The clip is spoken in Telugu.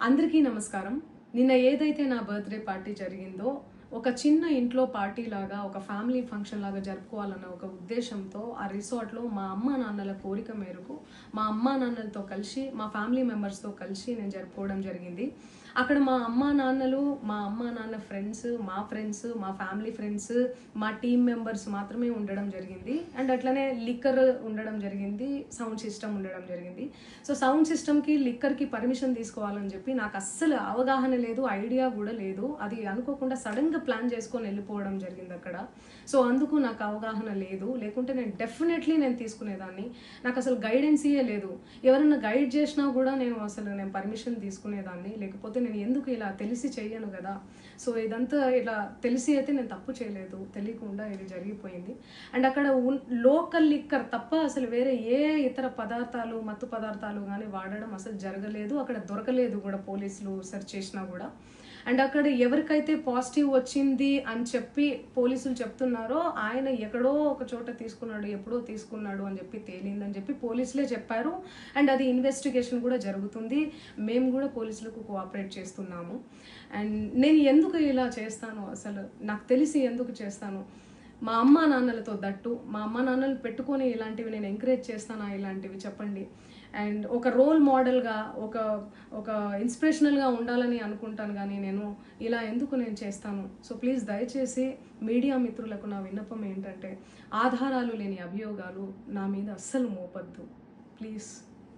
అందరికీ నమస్కారం. నిన్న ఏదైతే నా బర్త్డే పార్టీ జరిగిందో ఒక చిన్న ఇంట్లో పార్టీ లాగా ఒక ఫ్యామిలీ ఫంక్షన్ లాగా జరుపుకోవాలన్న ఒక ఉద్దేశంతో ఆ రిసార్ట్లో మా అమ్మా నాన్నల కోరిక మేరకు మా అమ్మా నాన్నలతో కలిసి మా ఫ్యామిలీ మెంబర్స్తో కలిసి నేను జరుపుకోవడం జరిగింది. అక్కడ మా అమ్మా నాన్న ఫ్రెండ్స్, మా ఫ్యామిలీ ఫ్రెండ్స్, మా టీమ్ మెంబర్స్ మాత్రమే ఉండడం జరిగింది. అండ్ అట్లనే లిక్కర్ ఉండడం జరిగింది, సౌండ్ సిస్టమ్ ఉండడం జరిగింది. సో సౌండ్ సిస్టమ్కి లిక్కర్కి పర్మిషన్ తీసుకోవాలని చెప్పి నాకు అస్సలు అవగాహన లేదు, ఐడియా కూడా లేదు. అది అనుకోకుండా సడన్గా ప్లాన్ చేసుకొని వెళ్ళిపోవడం జరిగింది అక్కడ. సో అందుకు నాకు అవగాహన లేదు, లేకుంటే నేను తీసుకునేదాన్ని. నాకు అసలు గైడెన్సీయే లేదు. ఎవరైనా గైడ్ చేసినా కూడా నేను పర్మిషన్ తీసుకునేదాన్ని, లేకపోతే నేను ఎందుకు ఇలా తెలిసి చెయ్యను కదా. సో ఇదంతా ఇలా తెలిసి అయితే నేను తప్పు చేయలేదు, తెలియకుండా ఇది జరిగిపోయింది. అండ్ అక్కడ లోకల్ లిక్కర్ తప్ప అసలు వేరే ఏ ఇతర పదార్థాలు, మత్తు పదార్థాలు కానీ వాడడం అసలు జరగలేదు. అక్కడ దొరకలేదు కూడా, పోలీసులు సెర్చ్ చేసినా కూడా. అండ్ అక్కడ ఎవరికైతే పాజిటివ్ వచ్చింది అని చెప్పి పోలీసులు చెప్తున్నారో ఆయన ఎక్కడో ఒక చోట తీసుకున్నాడు, ఎప్పుడో తీసుకున్నాడు అని చెప్పి తేలిందని చెప్పి పోలీసులే చెప్పారు. అండ్ అది ఇన్వెస్టిగేషన్ కూడా జరుగుతుంది. మేము కూడా పోలీసులకు కోఆపరేట్ చేస్తున్నాము. అండ్ నేను ఎందుకు ఇలా చేస్తాను, అసలు నాకు తెలిసి ఎందుకు చేస్తాను? మా అమ్మా నాన్నలతో మా అమ్మా నాన్నలు పెట్టుకొని ఇలాంటివి నేను ఎంకరేజ్ చేస్తానా? ఇలాంటివి చెప్పండి. అండ్ ఒక రోల్ మోడల్గా, ఒక ఇన్స్పిరేషనల్గా ఉండాలని అనుకుంటాను, కానీ నేను ఇలా ఎందుకు నేను చేస్తాను? సో ప్లీజ్ దయచేసి మీడియా మిత్రులకు నా విన్నపం ఏంటంటే, ఆధారాలు లేని అభియోగాలు నా మీద అస్సలు మోపద్దు ప్లీజ్.